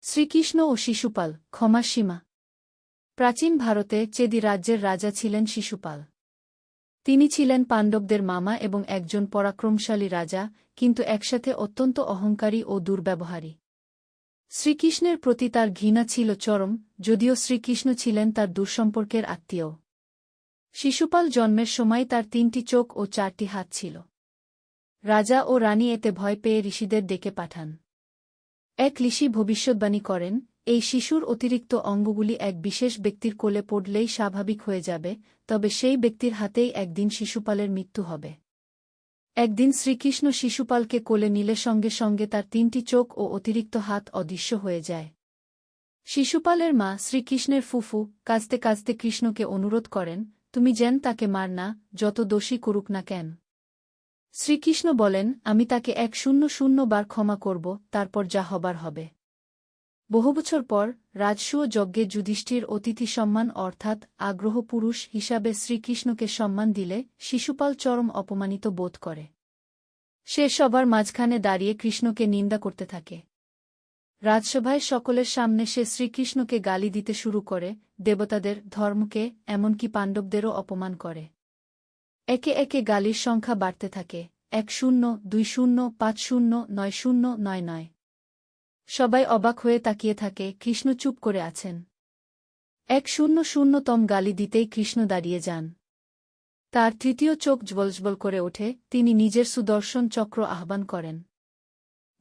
শ্রীকৃষ্ণ ও শিশুপাল, ক্ষমার সীমা। প্রাচীন ভারতে চেদি রাজ্যের রাজা ছিলেন শিশুপাল। তিনি ছিলেন পাণ্ডবদের মামা এবং একজন পরাক্রমশালী রাজা, কিন্তু একসাথে অত্যন্ত অহংকারী ও দুর্ব্যবহারী। শ্রীকৃষ্ণের প্রতি তার ঘৃণা ছিল চরম, যদিও শ্রীকৃষ্ণ ছিলেন তার দূরসম্পর্কের আত্মীয়। শিশুপাল জন্মের সময় তার 3টি চোখ ও 4টি হাত ছিল। রাজা ও রানী এতে ভয় পেয়ে ঋষিদের ডেকে পাঠান। এক ঋষি ভবিষ্যদ্বাণী করেন, এই শিশুর অতিরিক্ত অঙ্গগুলি এক বিশেষ ব্যক্তির কোলে পড়লেই স্বাভাবিক হয়ে যাবে, তবে সেই ব্যক্তির হাতেই একদিন শিশুপালের মৃত্যু হবে। একদিন শ্রীকৃষ্ণ শিশুপালকে কোলে নিলে সঙ্গে সঙ্গে তার 3টি চোখ ও অতিরিক্ত হাত অদৃশ্য হয়ে যায়। শিশুপালের মা শ্রীকৃষ্ণের ফুফু কাঁদতে কাঁদতে কৃষ্ণকে অনুরোধ করেন, তুমি যেন তাকে মার না, যত দোষী করুক না কেন। শ্রীকৃষ্ণ বলেন, আমি তাকে 100 বার ক্ষমা করব, তারপর যা হবার হবে। বহু বছর পর রাজসূয় যজ্ঞে যুধিষ্ঠির অতিথি সম্মান অর্থাৎ আগ্রহ পুরুষ হিসাবে শ্রীকৃষ্ণকে সম্মান দিলে শিশুপাল চরম অপমানিত বোধ করে। সে সবার মাঝখানে দাঁড়িয়ে কৃষ্ণকে নিন্দা করতে থাকে। রাজসভায় সকলের সামনে সে শ্রীকৃষ্ণকে গালি দিতে শুরু করে, দেবতাদের, ধর্মকে, এমনকি পাণ্ডবদেরও অপমান করে। একে একে গালির সংখ্যা বাড়তে থাকে, 10, 20, 50, 9099। সবাই অবাক হয়ে তাকিয়ে থাকে, কৃষ্ণ চুপ করে আছেন। 100তম গালি দিতেই কৃষ্ণ দাঁড়িয়ে যান। তার তৃতীয় চোখ জ্বলজ্বল করে ওঠে, তিনি নিজের সুদর্শন চক্র আহ্বান করেন।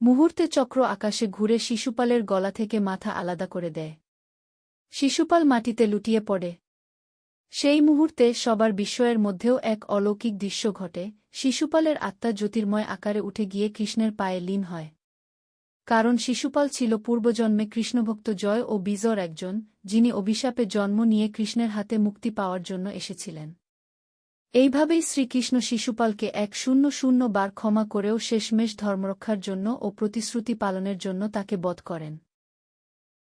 মুহূর্তে চক্র আকাশে ঘুরে শিশুপালের গলা থেকে মাথা আলাদা করে দেয়। শিশুপাল মাটিতে লুটিয়ে পড়ে। সেই মুহূর্তে সবার বিস্ময়ের মধ্যেও এক অলৌকিক দৃশ্য ঘটে, শিশুপালের আত্মা জ্যোতির্ময় আকারে উঠে গিয়ে কৃষ্ণের পায়ে লীন হয়। কারণ শিশুপাল ছিল পূর্বজন্মে কৃষ্ণভক্ত জয় ও বিজর একজন, যিনি অভিশাপে জন্ম নিয়ে কৃষ্ণের হাতে মুক্তি পাওয়ার জন্য এসেছিলেন। এইভাবেই শ্রীকৃষ্ণ শিশুপালকে 100 বার ক্ষমা করেও শেষমেশ ধর্মরক্ষার জন্য ও প্রতিশ্রুতি পালনের জন্য তাকে বধ করেন।